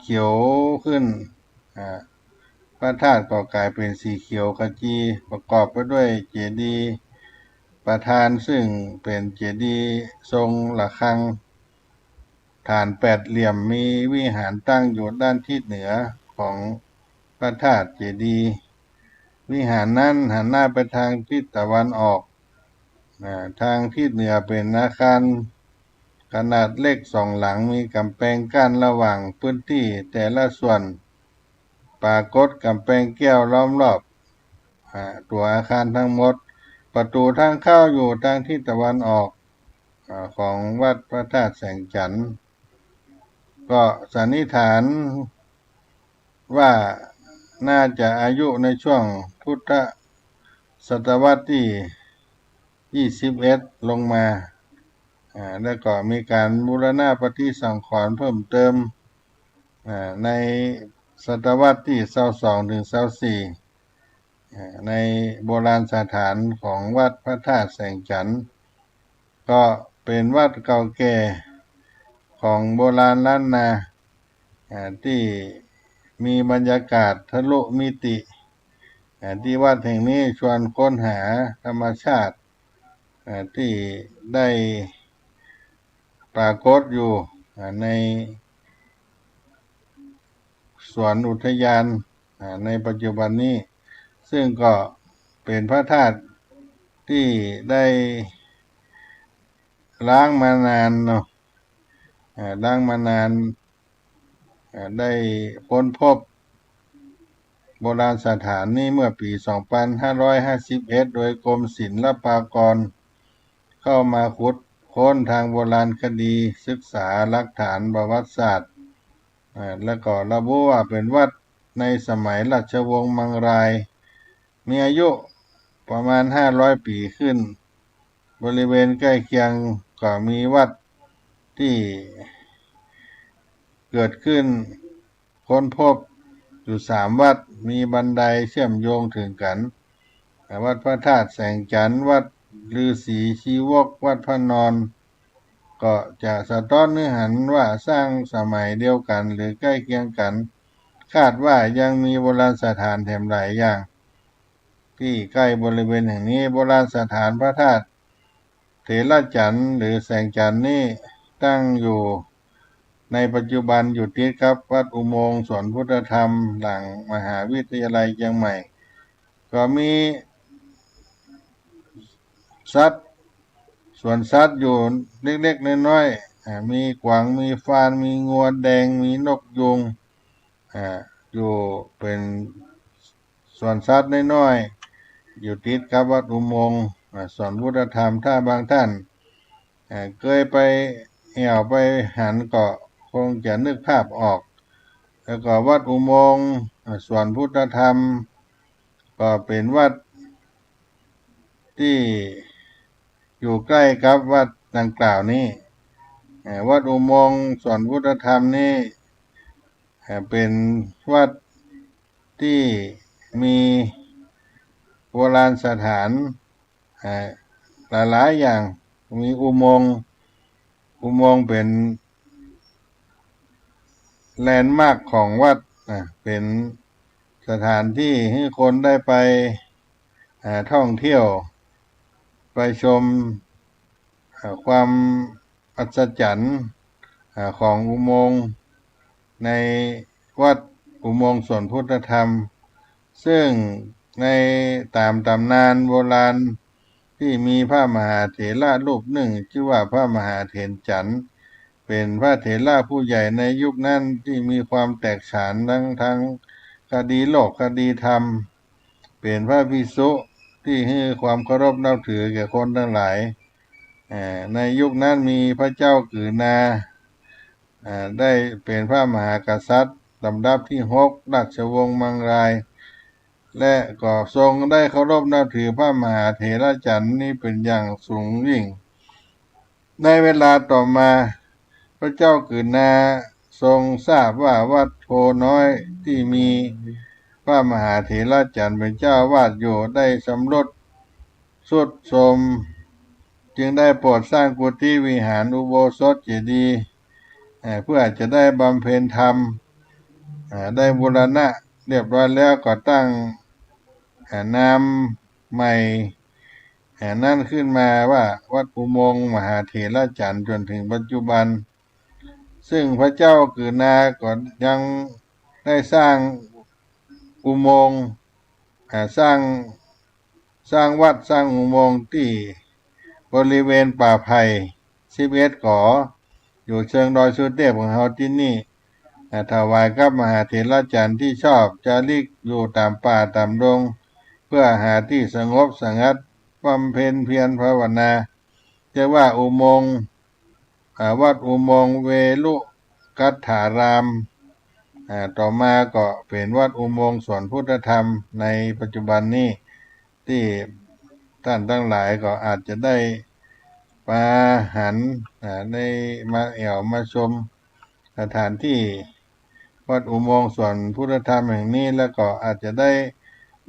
เขียวขึ้นพระธาตุก็กลายเป็นสีเขียวขจีประกอบไปด้วยเจดีย์ ประธานซึ่งเป็นเจดีย์ทรงระฆังฐานแปดเหลี่ยมมีวิหารตั้งอยู่ด้านทิศเหนือของพระธาตุเจดีย์วิหารนั้นหันหน้าไปทางทิศตะวันออกทางทิศเหนือเป็นอาคารขนาดเล็กสองหลังมีกำแพงกั้นระหว่างพื้นที่แต่ละส่วนปรากฏกำแพงแก้วล้อมรอบตัวอาคารทั้งหมดประตูทางเข้าอยู่ทางทิศตะวันออกของวัดพระธาตุแสงจันทร์ก็สันนิษฐานว่าน่าจะอายุในช่วงพุทธศตวรรษที่21ลงมาแล้วก็มีการบูรณะปฏิสังขรณ์เพิ่มเติมในศตวรรษที่22ถึง24ในโบราณสถานของวัดพระธาตุแสงจันทร์ก็เป็นวัดเก่าแก่ของโบราณล้านนาที่มีบรรยากาศทะลุมิติที่วัดแห่งนี้ชวนค้นหาธรรมชาติที่ได้ปรากฏอยู่ในสวนอุทยานในปัจจุบันนี้ซึ่งก็เป็นพระธาตุที่ได้ล้างมานานเนาะล้างมานานได้ค้นพบโบราณสถานนี้เมื่อปี2551โดยกรมศิลปากรเข้ามาขุดค้นทางโบราณคดีศึกษาหลักฐานประวัติศาสตร์แล้วก็ระบุว่าเป็นวัดในสมัยราชวงศ์มังรายมีอายุประมาณ500ปีขึ้นบริเวณใกล้เคียงก็มีวัดที่เกิดขึ้นค้นพบอยู่3วัดมีบันไดเชื่อมโยงถึงกันวัดพระธาตุแสงจันทร์วัดฤาษีชีวกวัดพระนอนก็จะสะท้อนเนื้อหาว่าสร้างสมัยเดียวกันหรือใกล้เคียงกันคาดว่ายังมีโบราณสถานแถมหลายอย่างที่ใกล้บริเวณแห่งนี้โบราณสถานพระธาตุเถระจันทร์หรือแสงจันทร์นี้ตั้งอยู่ในปัจจุบันอยู่ติดกับวัดอุโมงค์สวนพุทธธรรมหลังมหาวิทยาลัยเชียงใหม่ก็มีสัตว์สวนสัตว์อยู่เล็กๆน้อยๆมีกวางมีฟานมีงัวแดงมีนกยูงอยู่เป็นสวนสัตว์น้อยๆอยู่ติดกับวัดอุโมงค์สวนพุทธธรรมถ้าบางท่านเคยไปแอวไปหันก็คงจะนึกภาพออกแล้วก็วัดอุโมงค์สวนพุทธธรรมก็เป็นวัดที่อยู่ใกล้กับวัดดังกล่าวนี้วัดอุโมงค์สวนพุทธธรรมนี้เป็นวัดที่มีโบราณสถานหลายๆอย่างมีอุโมงค์เป็นแลนด์มาร์คของวัดเป็นสถานที่ให้คนได้ไปท่องเที่ยวไปชมความอัศจรรย์ของอุโมงค์ในวัดอุโมงค์สวนพุทธธรรมซึ่งในตามตำนานโบราณที่มีพระมหาเถระรูปหนึ่งชื่อว่าพระมหาเถรจันทร์เป็นพระเถระผู้ใหญ่ในยุคนั้นที่มีความแตกฉานทั้งคดีโลกคดีธรรมเป็นพระภิกษุที่ให้ความเคารพนับถือแก่คนทั้งหลายในยุคนั้นมีพระเจ้ากือนาได้เป็นพระมหากษัตริย์ลำดับที่6ราชวงศ์มังรายและก็ทรงได้เคารพนับถือพระมหาเถระจันทร์นี้เป็นอย่างสูงยิ่งในเวลาต่อมาพระเจ้ากือนาทรงทราบว่าวัดโพน้อยที่มีพระมหาเถระจันทร์เป็นเจ้าวาดอยู่ได้สำรุดทรุดโทรมจึงได้โปรดสร้างกุฏิวิหารอุโบสถเจดีย์เพื่อจะได้บำเพ็ญธรรมได้บูรณะเรียบร้อยแล้วก็ตั้งนามใหม่ นั่นขึ้นมาว่าวัดอุโมงค์มหาเถรจันทร์จนถึงปัจจุบันซึ่งพระเจ้ากือนาก็ยังได้สร้างอุโมงค์สร้างวัดสร้างอุโมงค์ที่บริเวณป่าไผ่11 ก่ออยู่เชิงดอยสุเทพของเฮาที่นี่ถวายกับมหาเถรจันทร์ที่ชอบจาริกอยู่ตามป่าตามดงเพื่อหาที่สงบสงัดบำเพ็ญเพียรภาวนาเรียกว่าอุโมงค์วัดอุโมงค์เวลุกัฏฐารามต่อมาก็เป็นวัดอุโมงค์สวนพุทธธรรมในปัจจุบันนี้ที่ท่านทั้งหลายก็อาจจะได้มาหันได้มามาชมสถานที่วัดอุโมงค์สวนพุทธธรรมแห่งนี้แล้วก็อาจจะได้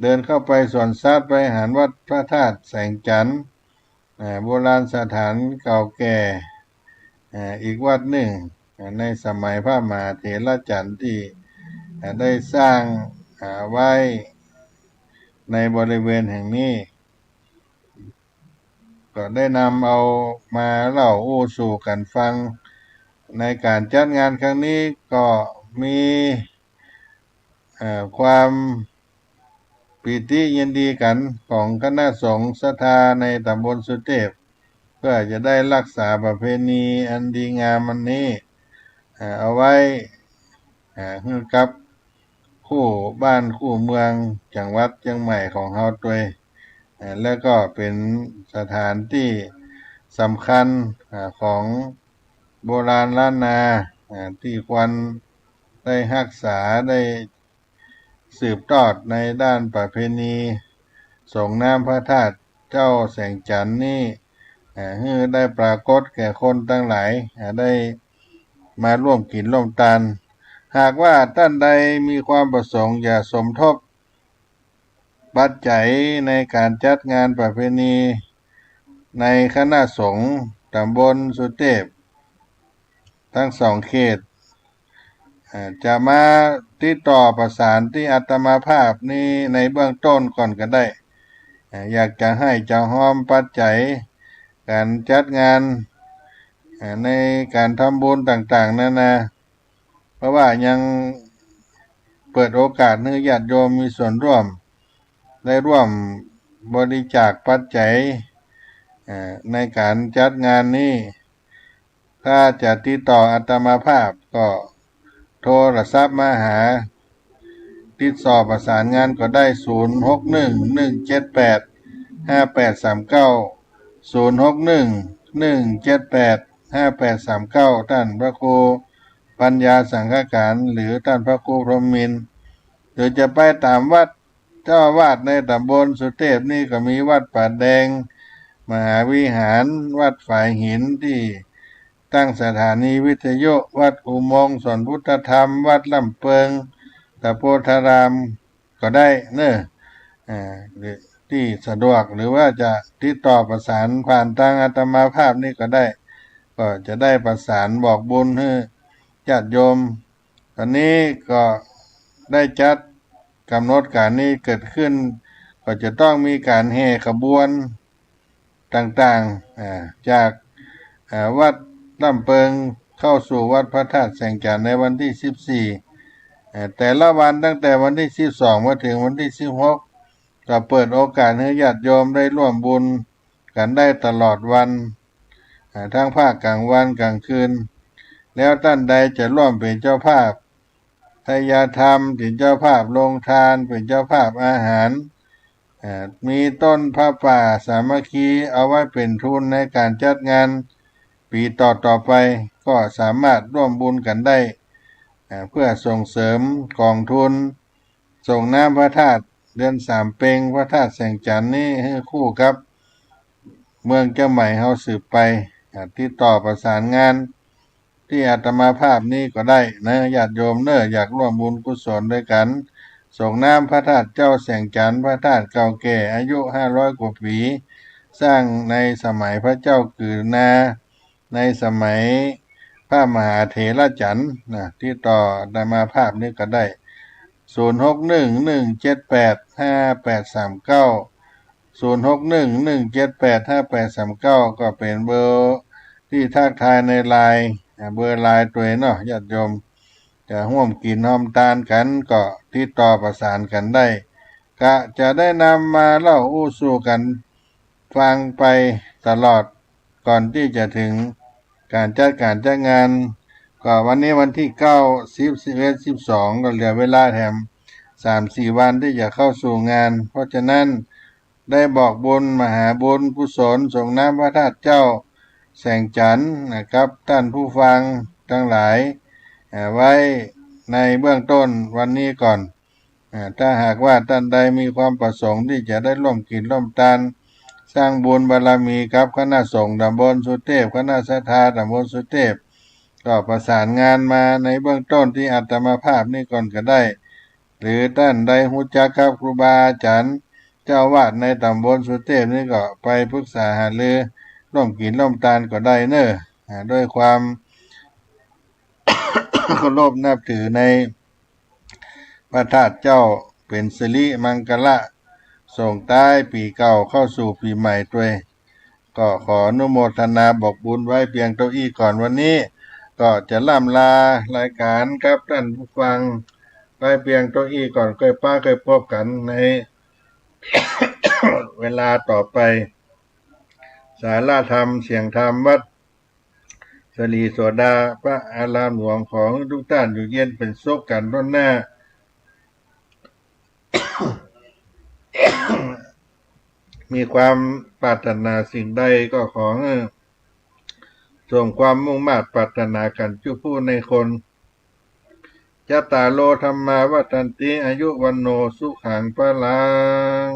เดินเข้าไปสวนสัตว์ไปหาวัดพระธาตุแสงจันทร์โบราณสถานเก่าแก่อีกวัดหนึ่งในสมัยพระมหาเถรจันทร์ที่ได้สร้างไว้ในบริเวณแห่งนี้ก็ได้นำเอามาเล่าอู้สู่กันฟังในการจัดงานครั้งนี้ก็มีความปิติยินดีกันของคณะสงฆ์ศรัทธาในตำบลสุเทพเพื่อจะได้รักษาประเพณีอันดีงามอันนี้เอาไว้ให้กับคู่บ้านคู่เมืองจังหวัดเชียงใหม่ของเฮาด้วยแล้วก็เป็นสถานที่สำคัญของโบราณล้านนาที่ควรได้รักษาได้สืบทอดในด้านประเพณีส่งน้ำพระธาตุเจ้าแสงจันทร์นี่ให้ได้ปรากฏแก่คนทั้งหลายได้มาร่วมกินร่วมทานหากว่าท่านใดมีความประสงค์อยากสมทบปัจจัยในการจัดงานประเพณีในคณะสงฆ์ตำบลสุเทพทั้ง2 เขตจะมาติดต่อประสานที่อาตมาภาพนี้ในเบื้องต้นก่อนก็ได้อยากจะให้เจ้าห้อมปัจจัยการจัดงานในการทำบุญต่างๆนั่นนะเพราะว่ายังเปิดโอกาสให้ญาติโยมมีส่วนร่วมได้ร่วมบริจาคปัจจัยในการจัดงานนี้ถ้าจะติดต่ออาตมาภาพก็โทรศัพท์มาหาติดต่อประสานงานก็ได้0611785839 0611785839ท่านพระครูปัญญาสังฆการหรือท่านพระครูพรหมินทร์หรือจะไปตามวัดเจ้าอาวาสในตำบลสุเทพนี่ก็มีวัดป่าแดงมหาวิหารวัดฝายหินที่ตั้งสถานีวิทยุวัดอุโมงค์สวนพุทธธรรมวัดลำเปิงตะโพธารามก็ได้เนอะที่สะดวกหรือว่าจะติดต่อประสานผ่านทางอาตมาภาพนี่ก็ได้ก็จะได้ประสานบอกบุญให้ญาติโยมตอนนี้ก็ได้จัดกำหนดการนี้เกิดขึ้นก็จะต้องมีการแห่ขบวนต่างๆจากวัดลำเปิงเข้าสู่วัดพระธาตุแสงจันทร์ในวันที่14แต่ละวันตั้งแต่วันที่12มาถึงวันที่16ก็เปิดโอกาสให้ญาติโยมได้ร่วมบุญกันได้ตลอดวันทั้งภาคกลางวันกลางคืนแล้วท่านใดจะร่วมเป็นเจ้าภาพทายาธรรมเป็นเจ้าภาพโรงทานเป็นเจ้าภาพอาหารมีต้นพระป่าสามัคคีเอาไว้เป็นทุนในการจัดงานปีต่อไปก็สามารถร่วมบุญกันได้เพื่อส่งเสริมกองทุนส่งน้ำพระธาตุเดือน3 เพ็งพระธาตุแสงจันทร์นี้ให้คู่กับเมืองเจ้าใหม่เฮาสืบไปติดต่อประสานงานที่อาตมาภาพนี้ก็ได้นะญาติโยมเนอะอยากร่วมบุญกุศลด้วยกันส่งน้ำพระธาตุเจ้าแสงจันทร์พระธาตุเก่าแก่อายุ500 กว่าปีสร้างในสมัยพระเจ้ากือนาในสมัยพระมหาเถรจันทร์ที่ต่ออาตมาภาพนี้ก็ได้0611785839 0611785839ก็เป็นเบอร์ที่ทักทายในไลน์เบอร์ไลน์ตัวเนาะญาติโยมจะร่วมกินร่วมทานกันก็ติดต่อประสานกันได้ก็จะได้นำมาเล่าอู้สู่กันฟังไปตลอดก่อนที่จะถึงการจัดงานก็วันนี้วันที่9 10 11 12ก็เหลือเวลาแถม3-4 วันที่จะเข้าสู่งานเพราะฉะนั้นได้บอกบุญมหาบุญกุศลส่งน้ำพระธาตุเจ้าแสงจันทร์นะครับท่านผู้ฟังทั้งหลายไว้ในเบื้องต้นวันนี้ก่อนถ้าหากว่าท่านใดมีความประสงค์ที่จะได้ร่วมกินร่วมทานสร้างบุญบารมีครับคณะสงฆ์ตำบลสุเทพคณะศรัทธาตำบลสุเทพก็ประสานงานมาในเบื้องต้นที่อาตมาภาพนี่ก่อนก็ได้ หรือท่านใดรู้จักครับครูบาอาจารย์เจ้าวาดในตำบลสุเทพนี่ก็ไปปรึกษาหารือร่วมกินร่วมทานก็ได้เนอะด้วยความ เคารพนับถือในพระธาตุเจ้าเป็นสิริมังคละส่งท้ายปีเก่าเข้าสู่ปีใหม่ด้วยก็ขออนุโมทนาบอกบุญไว้เพียงเท่าอี้ก่อนวันนี้ก็จะล่ำลารายการครับท่านผู้ฟังไปเพียงเท่าอี้ก่อนเคยพบกันใน เวลาต่อไปสาราธรรมเสียงธรรมวัดสลีโสดาพระอารามหลวงของทุกท่านอยู่เย็นเป็นสุขกันต้นหน้า มีความปรารถนาสิ่งใดก็ขอส่งความมุ่งมา่ปรารถนากันจุผู้ในคนยัตตาโลธรรมาวัฏันติอายุวันโนสุขังพลัง